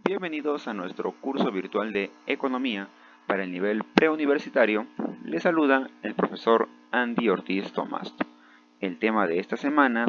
Bienvenidos a nuestro curso virtual de Economía para el nivel preuniversitario. Les saluda el profesor Andy Ortiz Tomás. El tema de esta semana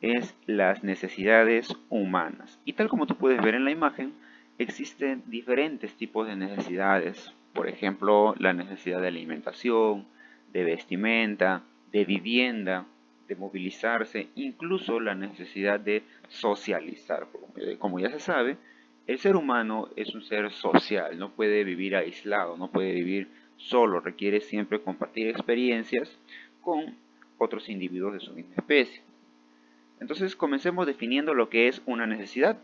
es las necesidades humanas. Y tal como tú puedes ver en la imagen, existen diferentes tipos de necesidades. Por ejemplo, la necesidad de alimentación, de vestimenta, de vivienda, de movilizarse, incluso la necesidad de socializar. Como ya se sabe, el ser humano es un ser social, no puede vivir aislado, no puede vivir solo, requiere siempre compartir experiencias con otros individuos de su misma especie. Entonces comencemos definiendo lo que es una necesidad.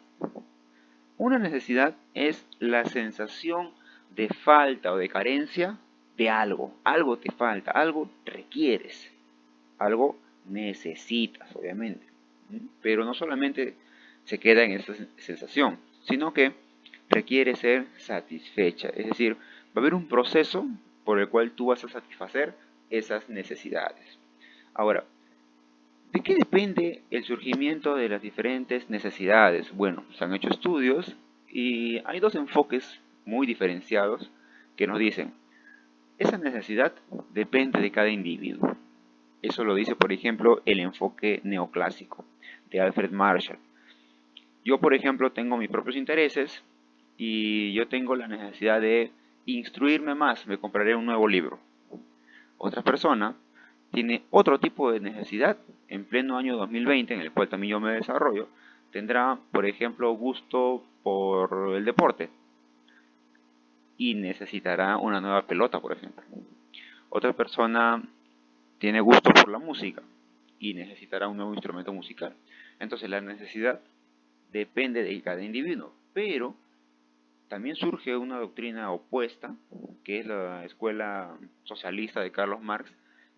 Una necesidad es la sensación de falta o de carencia de algo. Algo te falta, algo requieres, algo necesitas, obviamente. Pero no solamente se queda en esa sensación, sino que requiere ser satisfecha. Es decir, va a haber un proceso por el cual tú vas a satisfacer esas necesidades. Ahora, ¿de qué depende el surgimiento de las diferentes necesidades? Bueno, se han hecho estudios y hay dos enfoques muy diferenciados que nos dicen, esa necesidad depende de cada individuo. Eso lo dice, por ejemplo, el enfoque neoclásico de Alfred Marshall. Yo, por ejemplo, tengo mis propios intereses y yo tengo la necesidad de instruirme más, me compraré un nuevo libro. Otra persona tiene otro tipo de necesidad en pleno año 2020, en el cual también yo me desarrollo, tendrá, por ejemplo, gusto por el deporte y necesitará una nueva pelota, por ejemplo. Otra persona tiene gusto por la música y necesitará un nuevo instrumento musical. Entonces la necesidad depende de cada individuo, pero también surge una doctrina opuesta, que es la escuela socialista de Carlos Marx.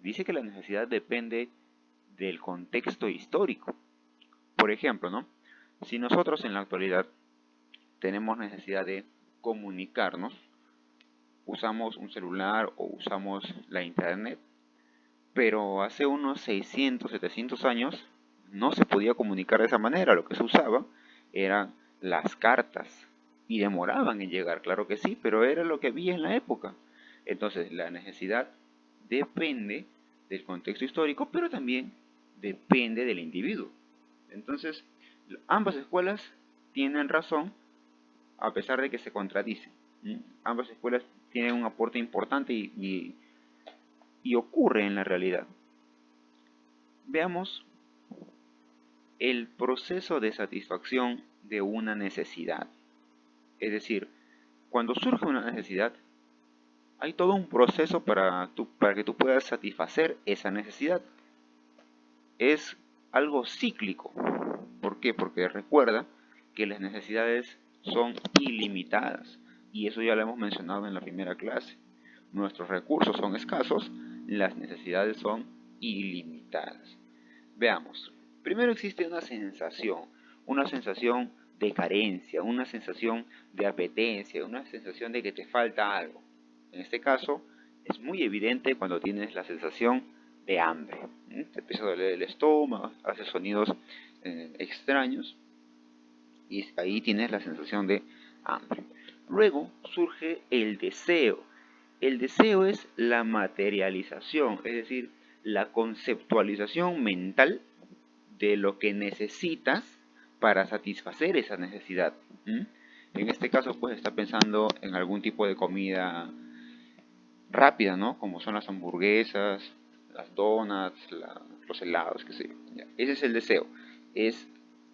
Dice que la necesidad depende del contexto histórico. Por ejemplo, ¿no? Si nosotros en la actualidad tenemos necesidad de comunicarnos, usamos un celular o usamos la internet, pero hace unos 600, 700 años no se podía comunicar de esa manera. Lo que se usaba eran las cartas y demoraban en llegar, claro que sí, pero era lo que había en la época. Entonces la necesidad depende del contexto histórico, pero también depende del individuo. Entonces ambas escuelas tienen razón a pesar de que se contradicen. Ambas escuelas tienen un aporte importante y ocurre en la realidad. Veamos el proceso de satisfacción de una necesidad. Es decir, cuando surge una necesidad, hay todo un proceso para que tú puedas satisfacer esa necesidad. Es algo cíclico. ¿Por qué? Porque recuerda que las necesidades son ilimitadas. Y eso ya lo hemos mencionado en la primera clase. Nuestros recursos son escasos, las necesidades son ilimitadas. Veamos. Primero existe una sensación de carencia, una sensación de apetencia, una sensación de que te falta algo. En este caso, es muy evidente cuando tienes la sensación de hambre. Te empieza a doler el estómago, haces sonidos extraños y ahí tienes la sensación de hambre. Luego surge el deseo. El deseo es la materialización, es decir, la conceptualización mental de lo que necesitas para satisfacer esa necesidad. En este caso, pues está pensando en algún tipo de comida rápida, ¿no? Como son las hamburguesas, las donuts, los helados, qué sé yo. Ese es el deseo. Es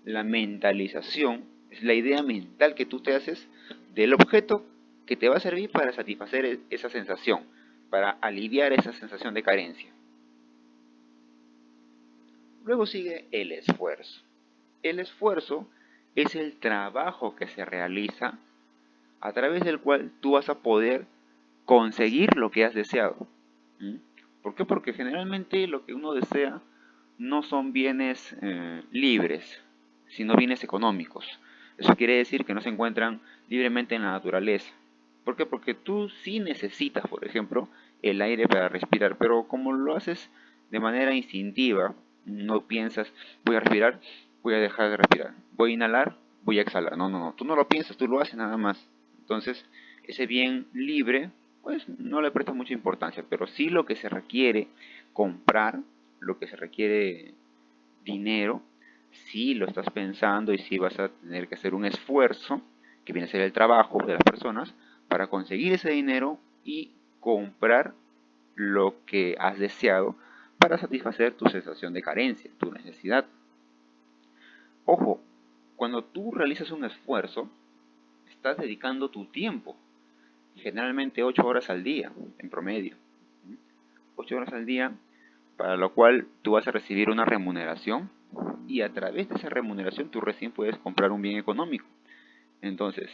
la mentalización, es la idea mental que tú te haces del objeto que te va a servir para satisfacer esa sensación, para aliviar esa sensación de carencia. Luego sigue el esfuerzo. El esfuerzo es el trabajo que se realiza a través del cual tú vas a poder conseguir lo que has deseado. ¿Por qué? Porque generalmente lo que uno desea no son bienes libres, sino bienes económicos. Eso quiere decir que no se encuentran libremente en la naturaleza. ¿Por qué? Porque tú sí necesitas, por ejemplo, el aire para respirar, pero como lo haces de manera instintiva, no piensas, voy a respirar, voy a dejar de respirar, voy a inhalar, voy a exhalar. No, no, no, tú no lo piensas, tú lo haces nada más. Entonces, ese bien libre, pues no le prestas mucha importancia, pero sí lo que se requiere comprar, lo que se requiere dinero, sí lo estás pensando y sí vas a tener que hacer un esfuerzo, que viene a ser el trabajo de las personas, para conseguir ese dinero y comprar lo que has deseado para satisfacer tu sensación de carencia, tu necesidad. Ojo, cuando tú realizas un esfuerzo, estás dedicando tu tiempo, generalmente 8 horas al día, en promedio. 8 horas al día, para lo cual tú vas a recibir una remuneración y a través de esa remuneración tú recién puedes comprar un bien económico. Entonces,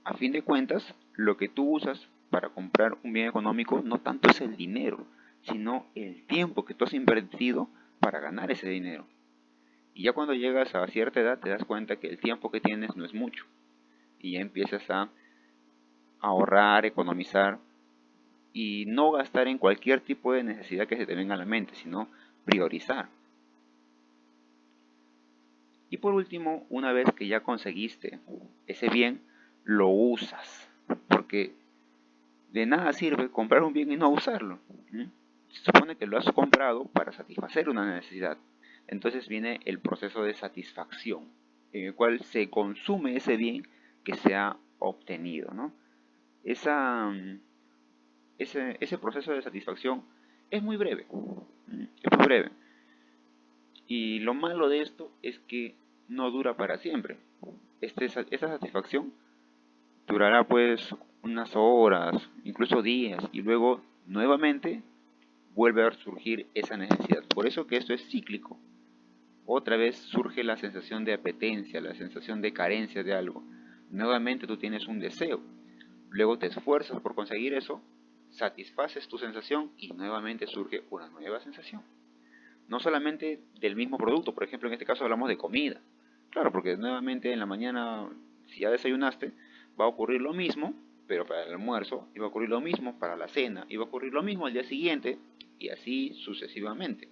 a fin de cuentas, lo que tú usas para comprar un bien económico no tanto es el dinero, sino el tiempo que tú has invertido para ganar ese dinero. Y ya cuando llegas a cierta edad te das cuenta que el tiempo que tienes no es mucho. Y ya empiezas a ahorrar, economizar y no gastar en cualquier tipo de necesidad que se te venga a la mente, sino priorizar. Y por último, una vez que ya conseguiste ese bien, lo usas. Porque de nada sirve comprar un bien y no usarlo. Se supone que lo has comprado para satisfacer una necesidad. Entonces viene el proceso de satisfacción, en el cual se consume ese bien que se ha obtenido, ¿no? Ese proceso de satisfacción es muy breve. Es muy breve. Y lo malo de esto es que no dura para siempre. Esta satisfacción durará pues unas horas, incluso días, y luego nuevamente vuelve a surgir esa necesidad. Por eso que esto es cíclico. Otra vez surge la sensación de apetencia, la sensación de carencia de algo. Nuevamente tú tienes un deseo. Luego te esfuerzas por conseguir eso, satisfaces tu sensación y nuevamente surge una nueva sensación. No solamente del mismo producto, por ejemplo en este caso hablamos de comida. Claro, porque nuevamente en la mañana, si ya desayunaste, va a ocurrir lo mismo, pero para el almuerzo, y va a ocurrir lo mismo para la cena, y va a ocurrir lo mismo al día siguiente, y así sucesivamente.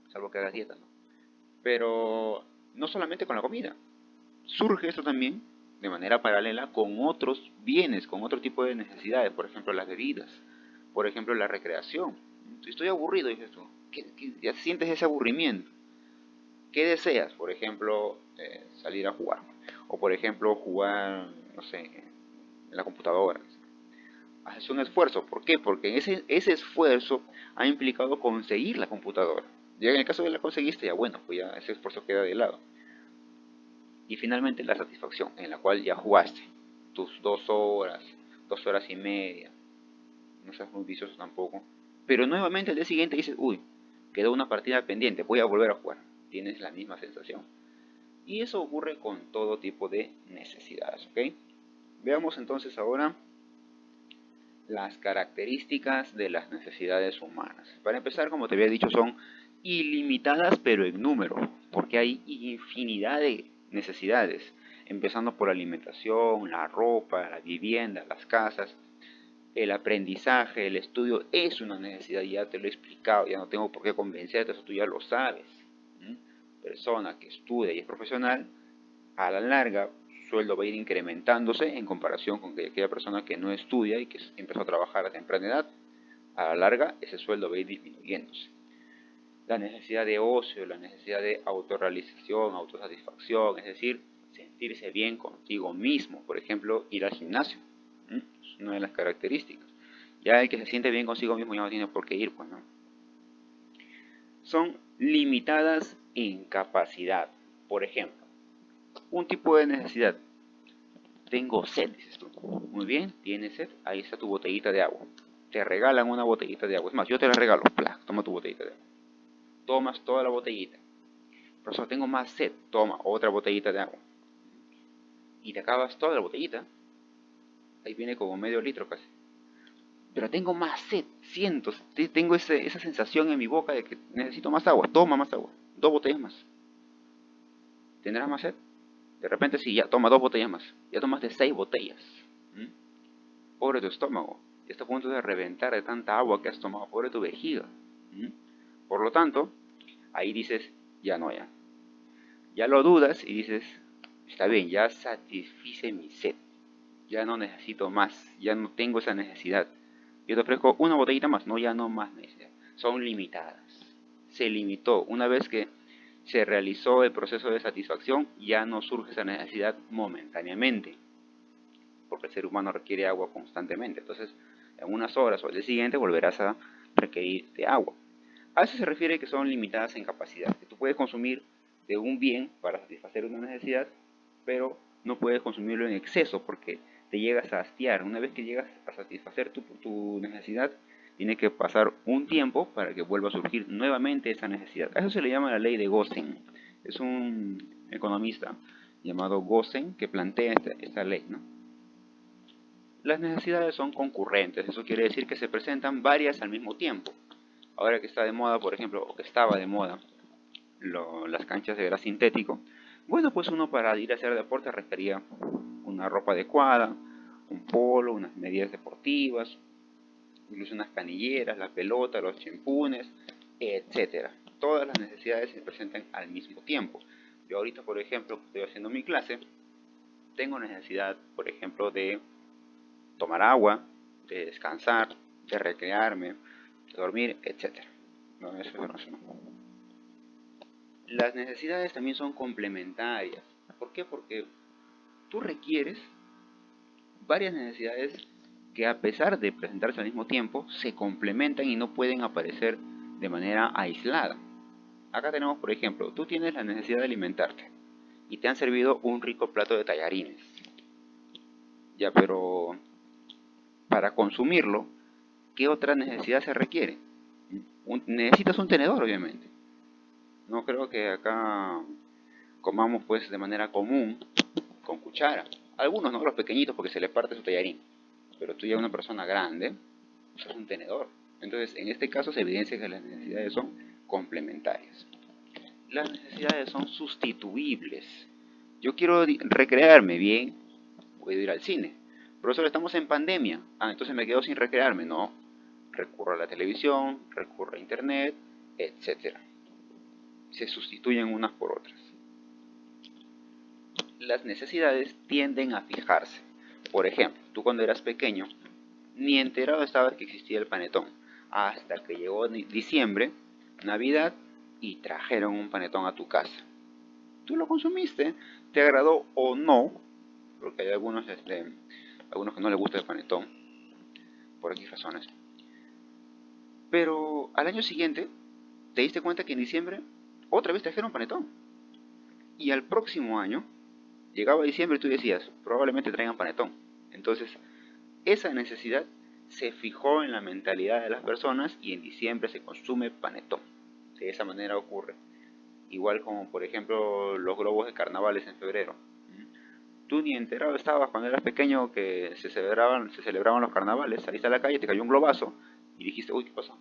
Salvo que hagas dieta, ¿no? Pero no solamente con la comida, surge esto también de manera paralela con otros bienes, con otro tipo de necesidades, por ejemplo las bebidas, por ejemplo la recreación. Si estoy aburrido, dices tú, ya sientes ese aburrimiento. ¿Qué deseas? Por ejemplo, salir a jugar. O por ejemplo, jugar, no sé, en la computadora. Haces un esfuerzo. ¿Por qué? Porque ese esfuerzo ha implicado conseguir la computadora. Ya en el caso de la conseguiste, ya bueno, pues ya ese esfuerzo queda de lado. Y finalmente la satisfacción, en la cual ya jugaste tus 2 horas, 2 horas y media. No seas muy vicioso tampoco. Pero nuevamente al día siguiente dices, uy, quedó una partida pendiente, voy a volver a jugar. Tienes la misma sensación. Y eso ocurre con todo tipo de necesidades, ¿ok? Veamos entonces ahora las características de las necesidades humanas. Para empezar, como te había dicho, son ilimitadas pero en número, porque hay infinidad de necesidades, empezando por la alimentación, la ropa, la vivienda, las casas, el aprendizaje, el estudio es una necesidad, ya te lo he explicado, ya no tengo por qué convencerte, eso tú ya lo sabes. Persona que estudia y es profesional, a la larga su sueldo va a ir incrementándose en comparación con aquella persona que no estudia y que empezó a trabajar a temprana edad. A la larga ese sueldo va a ir disminuyéndose. La necesidad de ocio, la necesidad de autorrealización, autosatisfacción, es decir, sentirse bien contigo mismo, por ejemplo, ir al gimnasio, es una de las características. Ya el que se siente bien consigo mismo ya no tiene por qué ir, pues no. Son limitadas en capacidad. Por ejemplo, un tipo de necesidad. Tengo sed, dices tú. Muy bien, tienes sed, ahí está tu botellita de agua. Te regalan una botellita de agua. Es más, yo te la regalo. ¡Plah! Toma tu botellita de agua. Tomas toda la botellita. Profesor, tengo más sed. Toma otra botellita de agua. Y te acabas toda la botellita. Ahí viene como medio litro casi. Pero tengo más sed. Siento, tengo esa sensación en mi boca de que necesito más agua. Toma más agua. 2 botellas más. ¿Tendrás más sed? De repente sí, ya toma 2 botellas más. Ya tomaste 6 botellas. Pobre tu estómago. Ya está a punto de reventar de tanta agua que has tomado. Pobre tu vejiga. Por lo tanto, ahí dices, ya no, ya. Ya lo dudas y dices, está bien, ya satisfice mi sed, ya no necesito más, ya no tengo esa necesidad. Yo te ofrezco una botellita más, no, ya no más necesidad. Son limitadas. Se limitó. Una vez que se realizó el proceso de satisfacción, ya no surge esa necesidad momentáneamente, porque el ser humano requiere agua constantemente. Entonces, en unas horas o al día siguiente volverás a requerir de agua. A eso se refiere que son limitadas en capacidad, que tú puedes consumir de un bien para satisfacer una necesidad, pero no puedes consumirlo en exceso porque te llegas a hastiar. Una vez que llegas a satisfacer tu necesidad, tiene que pasar un tiempo para que vuelva a surgir nuevamente esa necesidad. A eso se le llama la ley de Gosen. Es un economista llamado Gosen que plantea esta ley, ¿no? Las necesidades son concurrentes, eso quiere decir que se presentan varias al mismo tiempo. Ahora que está de moda, por ejemplo, o que estaba de moda, las canchas de gras sintético, bueno, pues uno para ir a hacer deporte requería una ropa adecuada, un polo, unas medidas deportivas, incluso unas canilleras, la pelota, los chimpunes, etcétera. Todas las necesidades se presentan al mismo tiempo. Yo ahorita, por ejemplo, estoy haciendo mi clase, tengo necesidad, por ejemplo, de tomar agua, de descansar, de recrearme, de dormir, etcétera. No, eso no. Las necesidades también son complementarias. ¿Por qué? Porque tú requieres varias necesidades que a pesar de presentarse al mismo tiempo, se complementan y no pueden aparecer de manera aislada. Acá tenemos, por ejemplo, tú tienes la necesidad de alimentarte y te han servido un rico plato de tallarines. Ya, pero para consumirlo, ¿qué otra necesidad se requiere? Necesitas un tenedor, obviamente. No creo que acá comamos pues de manera común con cuchara. Algunos no, los pequeñitos porque se les parte su tallarín. Pero tú ya una persona grande, usas un tenedor. Entonces, en este caso se evidencia que las necesidades son complementarias. Las necesidades son sustituibles. Yo quiero recrearme bien, puedo ir al cine. Profesor, estamos en pandemia. Entonces me quedo sin recrearme. No, recurro a la televisión, recurro a internet, etcétera. Se sustituyen unas por otras. Las necesidades tienden a fijarse. Por ejemplo, tú cuando eras pequeño, ni enterado estabas que existía el panetón, hasta que llegó diciembre, Navidad, y trajeron un panetón a tu casa. Tú lo consumiste, te agradó o no, porque hay algunos que no les gusta el panetón, por X razones. Pero al año siguiente, te diste cuenta que en diciembre otra vez trajeron panetón. Y al próximo año, llegaba diciembre y tú decías, probablemente traigan panetón. Entonces, esa necesidad se fijó en la mentalidad de las personas y en diciembre se consume panetón. De esa manera ocurre. Igual como, por ejemplo, los globos de carnavales en febrero. Tú ni enterado estabas cuando eras pequeño que se celebraban los carnavales. Saliste a la calle, te cayó un globazo y dijiste, uy, ¿qué pasó?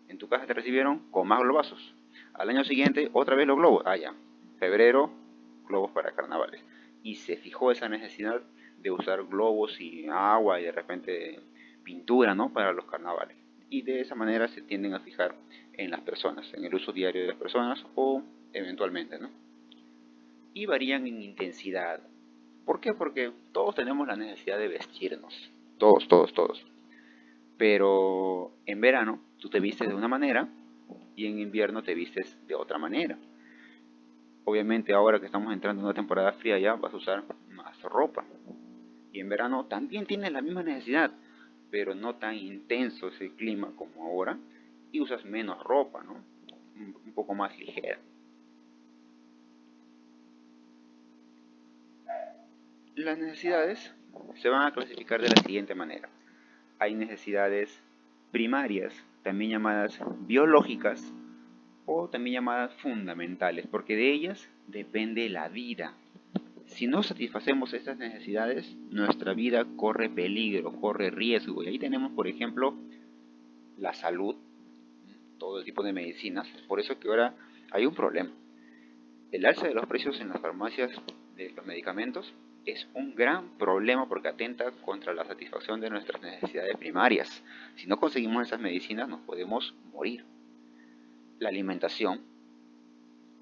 En tu casa te recibieron con más globazos. Al año siguiente, otra vez los globos. Ya. Febrero, globos para carnavales. Y se fijó esa necesidad de usar globos y agua y de repente pintura, ¿no? Para los carnavales. Y de esa manera se tienden a fijar en las personas, en el uso diario de las personas o eventualmente, ¿no? Y varían en intensidad. ¿Por qué? Porque todos tenemos la necesidad de vestirnos. Todos. Pero en verano tú te vistes de una manera y en invierno te vistes de otra manera. Obviamente ahora que estamos entrando en una temporada fría ya vas a usar más ropa. Y en verano también tienes la misma necesidad, pero no tan intenso ese clima como ahora y usas menos ropa, ¿no? Un poco más ligera. Las necesidades se van a clasificar de la siguiente manera. Hay necesidades primarias, también llamadas biológicas o también llamadas fundamentales, porque de ellas depende la vida. Si no satisfacemos estas necesidades, nuestra vida corre peligro, corre riesgo. Y ahí tenemos, por ejemplo, la salud, todo el tipo de medicinas. Por eso que ahora hay un problema. El alza de los precios en las farmacias de los medicamentos es un gran problema porque atenta contra la satisfacción de nuestras necesidades primarias. Si no conseguimos esas medicinas nos podemos morir. La alimentación,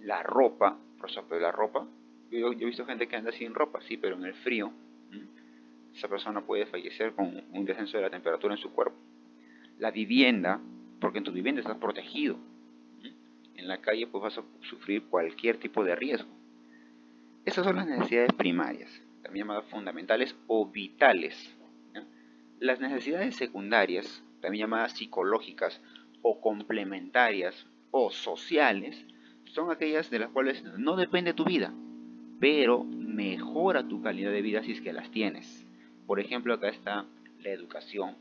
la ropa, Por ejemplo, la ropa. Yo he visto gente que anda sin ropa, sí, pero en el frío, esa persona puede fallecer con un descenso de la temperatura en su cuerpo. La vivienda, porque en tu vivienda estás protegido. En la calle pues vas a sufrir cualquier tipo de riesgo. Esas son las necesidades primarias, también llamadas fundamentales o vitales. ¿Ya? Las necesidades secundarias, también llamadas psicológicas o complementarias o sociales, son aquellas de las cuales no depende tu vida, pero mejora tu calidad de vida si es que las tienes. Por ejemplo, acá está la educación,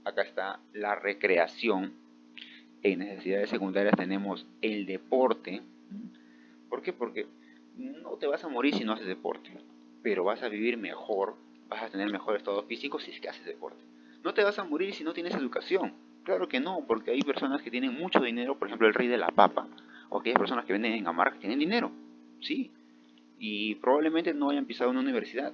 acá está la recreación. En necesidades secundarias tenemos el deporte. ¿Por qué? Porque no te vas a morir si no haces deporte, pero vas a vivir mejor, vas a tener mejor estado físico si es que haces deporte. No te vas a morir si no tienes educación. Claro que no, porque hay personas que tienen mucho dinero, por ejemplo el rey de la papa, o aquellas personas que venden en Amar que tienen dinero, sí, y probablemente no hayan pisado una universidad,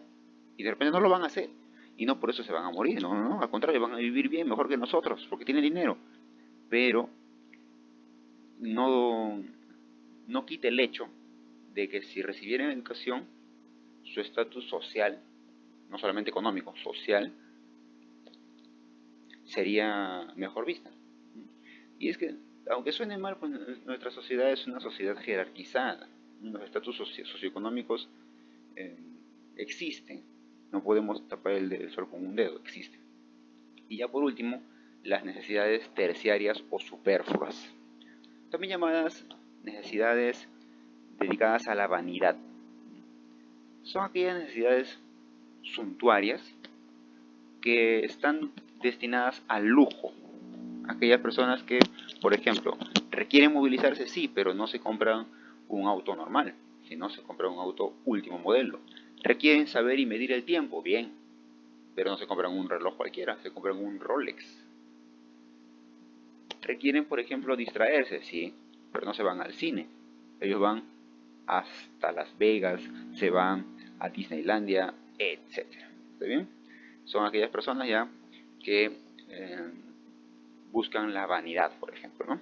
y de repente no lo van a hacer, y no por eso se van a morir, no, no, no, al contrario, van a vivir bien, mejor que nosotros, porque tienen dinero, pero no, no quita el hecho de que si recibieran educación, su estatus social, no solamente económico, social, sería mejor vista. Y es que, aunque suene mal, pues nuestra sociedad es una sociedad jerarquizada. Los estatus socioeconómicos eh, existen. No podemos tapar el sol con un dedo, existen. Y ya por último, las necesidades terciarias o superfluas, también llamadas necesidades dedicadas a la vanidad. Son aquellas necesidades suntuarias que están destinadas al lujo. Aquellas personas que, por ejemplo, requieren movilizarse, sí, pero no se compran un auto normal, sino se compran un auto último modelo. Requieren saber y medir el tiempo, bien, pero no se compran un reloj cualquiera, se compran un Rolex. Requieren, por ejemplo, distraerse, sí, pero no se van al cine. Ellos van hasta Las Vegas, se van a Disneylandia, etcétera. ¿Está bien? Son aquellas personas ya que buscan la vanidad, por ejemplo, ¿no?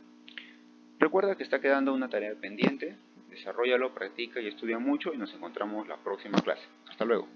Recuerda que está quedando una tarea pendiente, desarrollalo, practica y estudia mucho y nos encontramos la próxima clase. Hasta luego.